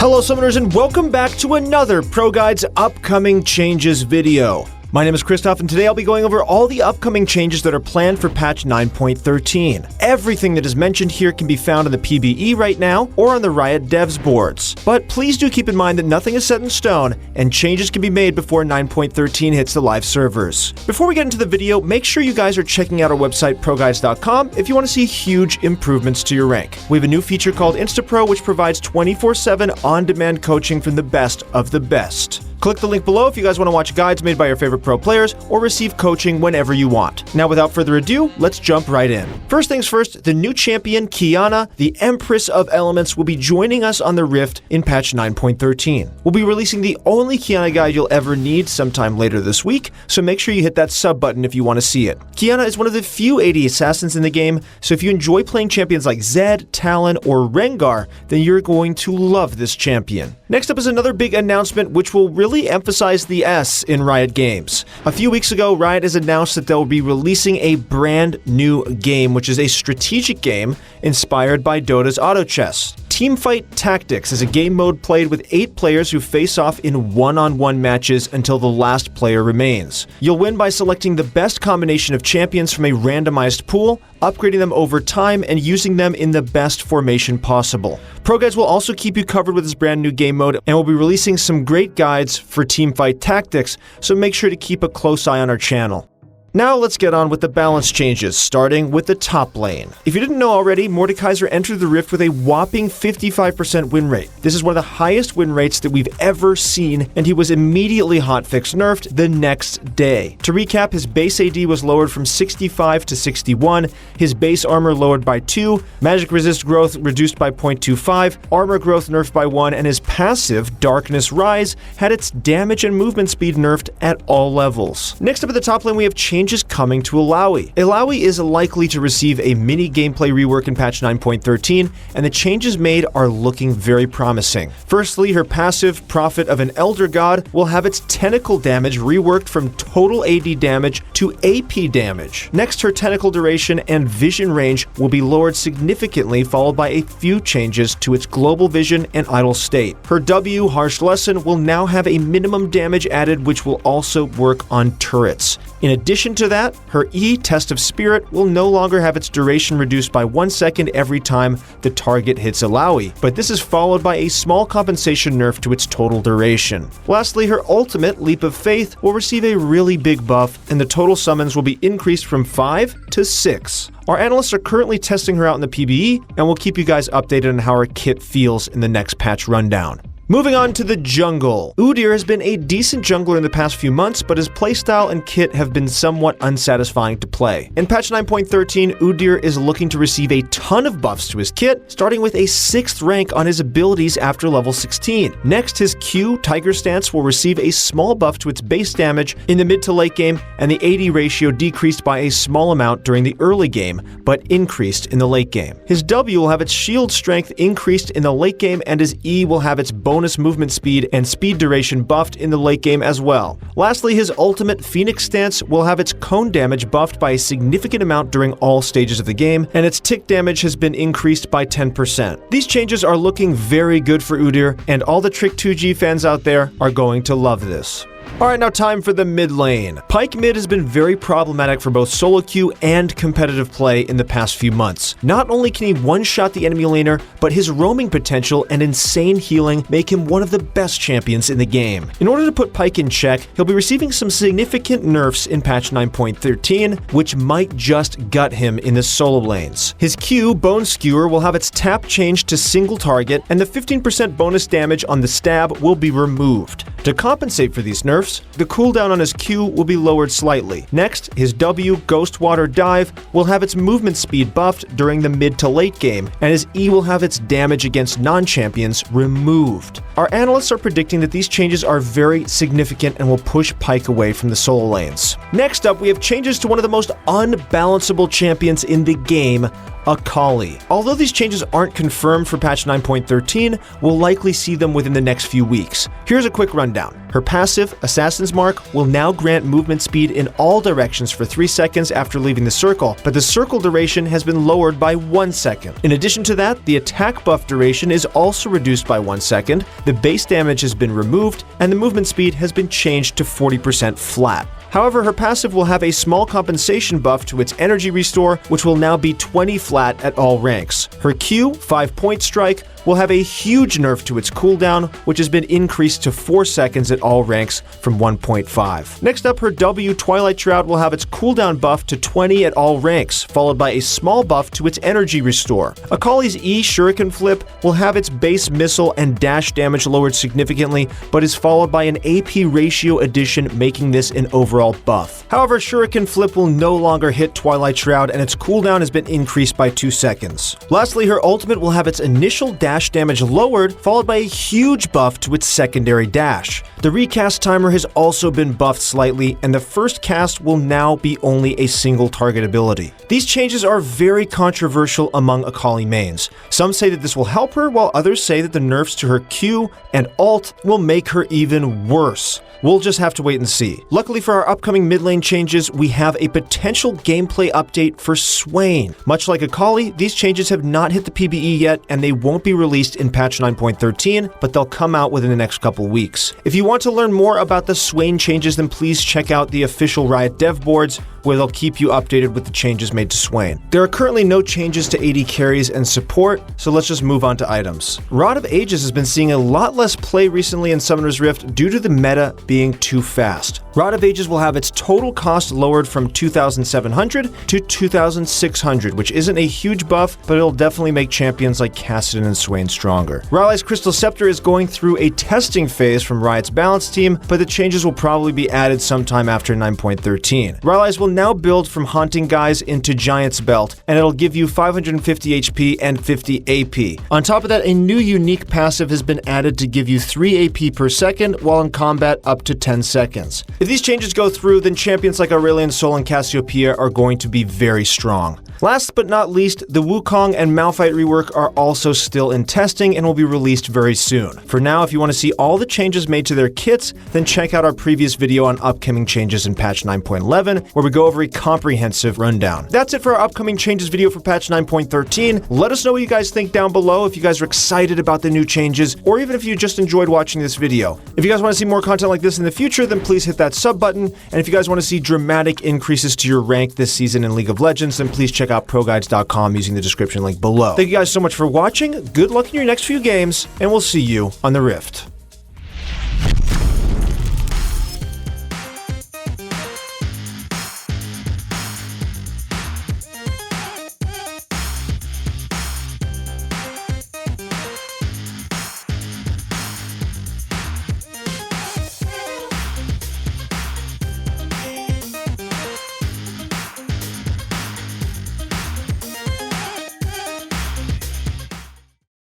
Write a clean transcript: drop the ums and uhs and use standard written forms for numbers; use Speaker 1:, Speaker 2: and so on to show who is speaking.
Speaker 1: Hello Summoners and welcome back to another ProGuides upcoming changes video. My name is Christoph and today I'll be going over all the upcoming changes that are planned for patch 9.13. Everything that is mentioned here can be found in the PBE right now or on the Riot devs boards. But please do keep in mind that nothing is set in stone and changes can be made before 9.13 hits the live servers. Before we get into the video, make sure you guys are checking out our website ProGuides.com if you want to see huge improvements to your rank. We have a new feature called InstaPro which provides 24/7 on-demand coaching from the best of the best. Click the link below if you guys want to watch guides made by your favorite pro players or receive coaching whenever you want. Now without further ado, let's jump right in. First things first, the new champion Kiana, the Empress of Elements, will be joining us on the Rift in patch 9.13. We'll be releasing the only Kiana guide you'll ever need sometime later this week, so make sure you hit that sub button if you want to see it. Kiana is one of the few AD assassins in the game, so if you enjoy playing champions like Zed, Talon, or Rengar, then you're going to love this champion. Next up is another big announcement which will really emphasize the S in Riot Games. A few weeks ago, Riot has announced that they'll be releasing a brand new game, which is a strategic game inspired by Dota's auto chess. Teamfight Tactics is a game mode played with 8 players who face off in one-on-one matches until the last player remains. You'll win by selecting the best combination of champions from a randomized pool, upgrading them over time, and using them in the best formation possible. ProGuides will also keep you covered with this brand new game mode, and we'll be releasing some great guides for Teamfight Tactics, so make sure to keep a close eye on our channel. Now let's get on with the balance changes, starting with the top lane. If you didn't know already, Mordekaiser entered the Rift with a whopping 55% win rate. This is one of the highest win rates that we've ever seen, and he was immediately hotfix nerfed the next day. To recap, his base AD was lowered from 65 to 61, his base armor lowered by 2, magic resist growth reduced by 0.25, armor growth nerfed by 1, and his passive, Darkness Rise, had its damage and movement speed nerfed at all levels. Next up at the top lane, we have changes coming to Illaoi. Illaoi is likely to receive a mini gameplay rework in patch 9.13, and the changes made are looking very promising. Firstly, her passive, Prophet of an Elder God, will have its tentacle damage reworked from total AD damage to AP damage. Next, her tentacle duration and vision range will be lowered significantly, followed by a few changes to its global vision and idle state. Her W, Harsh Lesson, will now have a minimum damage added, which will also work on turrets. In addition to that, her E, Test of Spirit, will no longer have its duration reduced by 1 second every time the target hits Illaoi, but this is followed by a small compensation nerf to its total duration. Lastly, her ultimate, Leap of Faith, will receive a really big buff, and the total summons will be increased from 5 to 6. Our analysts are currently testing her out in the PBE, and we'll keep you guys updated on how her kit feels in the next patch rundown. Moving on to the jungle. Udyr has been a decent jungler in the past few months, but his playstyle and kit have been somewhat unsatisfying to play. In patch 9.13, Udyr is looking to receive a ton of buffs to his kit, starting with a 6th rank on his abilities after level 16. Next, his Q, Tiger Stance, will receive a small buff to its base damage in the mid to late game, and the AD ratio decreased by a small amount during the early game, but increased in the late game. His W will have its shield strength increased in the late game, and his E will have its bonus movement speed and speed duration buffed in the late game as well. Lastly, his ultimate Phoenix Stance will have its cone damage buffed by a significant amount during all stages of the game, and its tick damage has been increased by 10%. These changes are looking very good for Udyr, and all the Trick 2G fans out there are going to love this. Alright, now time for the mid lane. Pyke mid has been very problematic for both solo queue and competitive play in the past few months. Not only can he one-shot the enemy laner, but his roaming potential and insane healing make him one of the best champions in the game. In order to put Pyke in check, he'll be receiving some significant nerfs in patch 9.13, which might just gut him in the solo lanes. His Q, Bone Skewer, will have its tap changed to single target, and the 15% bonus damage on the stab will be removed. To compensate for these nerfs, the cooldown on his Q will be lowered slightly. Next, his W, Ghost Water Dive, will have its movement speed buffed during the mid to late game, and his E will have its damage against non-champions removed. Our analysts are predicting that these changes are very significant and will push Pyke away from the solo lanes. Next up, we have changes to one of the most unbalanceable champions in the game, Akali. Although these changes aren't confirmed for patch 9.13, we'll likely see them within the next few weeks. Here's a quick rundown. Her passive, Assassin's Mark, will now grant movement speed in all directions for 3 seconds after leaving the circle, but the circle duration has been lowered by 1 second. In addition to that, the attack buff duration is also reduced by 1 second, the base damage has been removed, and the movement speed has been changed to 40% flat. However, her passive will have a small compensation buff to its energy restore, which will now be 20 flat at all ranks. Her Q, 5-point strike, will have a huge nerf to its cooldown, which has been increased to 4 seconds at all ranks from 1.5. Next up, her W, Twilight Shroud, will have its cooldown buff to 20 at all ranks, followed by a small buff to its energy restore. Akali's E, Shuriken Flip, will have its base missile and dash damage lowered significantly, but is followed by an AP ratio addition, making this an overall buff. However, Shuriken Flip will no longer hit Twilight Shroud, and its cooldown has been increased by 2 seconds. Lastly, her ultimate will have its initial dash damage lowered, followed by a huge buff to its secondary dash. The recast timer has also been buffed slightly, and the first cast will now be only a single target ability. These changes are very controversial among Akali mains. Some say that this will help her, while others say that the nerfs to her Q and ult will make her even worse. We'll just have to wait and see. Luckily for our upcoming mid lane changes, we have a potential gameplay update for Swain. Much like Akali, these changes have not hit the PBE yet, and they won't be released in patch 9.13, but they'll come out within the next couple weeks. If you want to learn more about the Swain changes, then please check out the official Riot dev boards, where they'll keep you updated with the changes made to Swain. There are currently no changes to AD carries and support, so let's just move on to items. Rod of Ages has been seeing a lot less play recently in Summoner's Rift due to the meta being too fast. Rod of Ages will have its total cost lowered from 2,700 to 2,600, which isn't a huge buff, but it'll definitely make champions like Kassadin and Swain stronger. Rylai's Crystal Scepter is going through a testing phase from Riot's balance team, but the changes will probably be added sometime after 9.13. Rylai's will now build from Haunting Guise into Giant's Belt, and it'll give you 550 HP and 50 AP. On top of that, a new unique passive has been added to give you 3 AP per second, while in combat up to 10 seconds. If these changes go through, then champions like Aurelion Sol and Cassiopeia are going to be very strong. Last but not least, the Wukong and Malphite rework are also still in testing and will be released very soon. For now, if you want to see all the changes made to their kits, then check out our previous video on upcoming changes in patch 9.11, where we go over a comprehensive rundown. That's it for our upcoming changes video for patch 9.13. Let us know what you guys think down below, if you guys are excited about the new changes, or even if you just enjoyed watching this video. If you guys want to see more content like this in the future, then please hit that sub button, and if you guys want to see dramatic increases to your rank this season in League of Legends, then please check out ProGuides.com using the description link below. Thank you guys so much for watching, good luck in your next few games, and we'll see you on the Rift.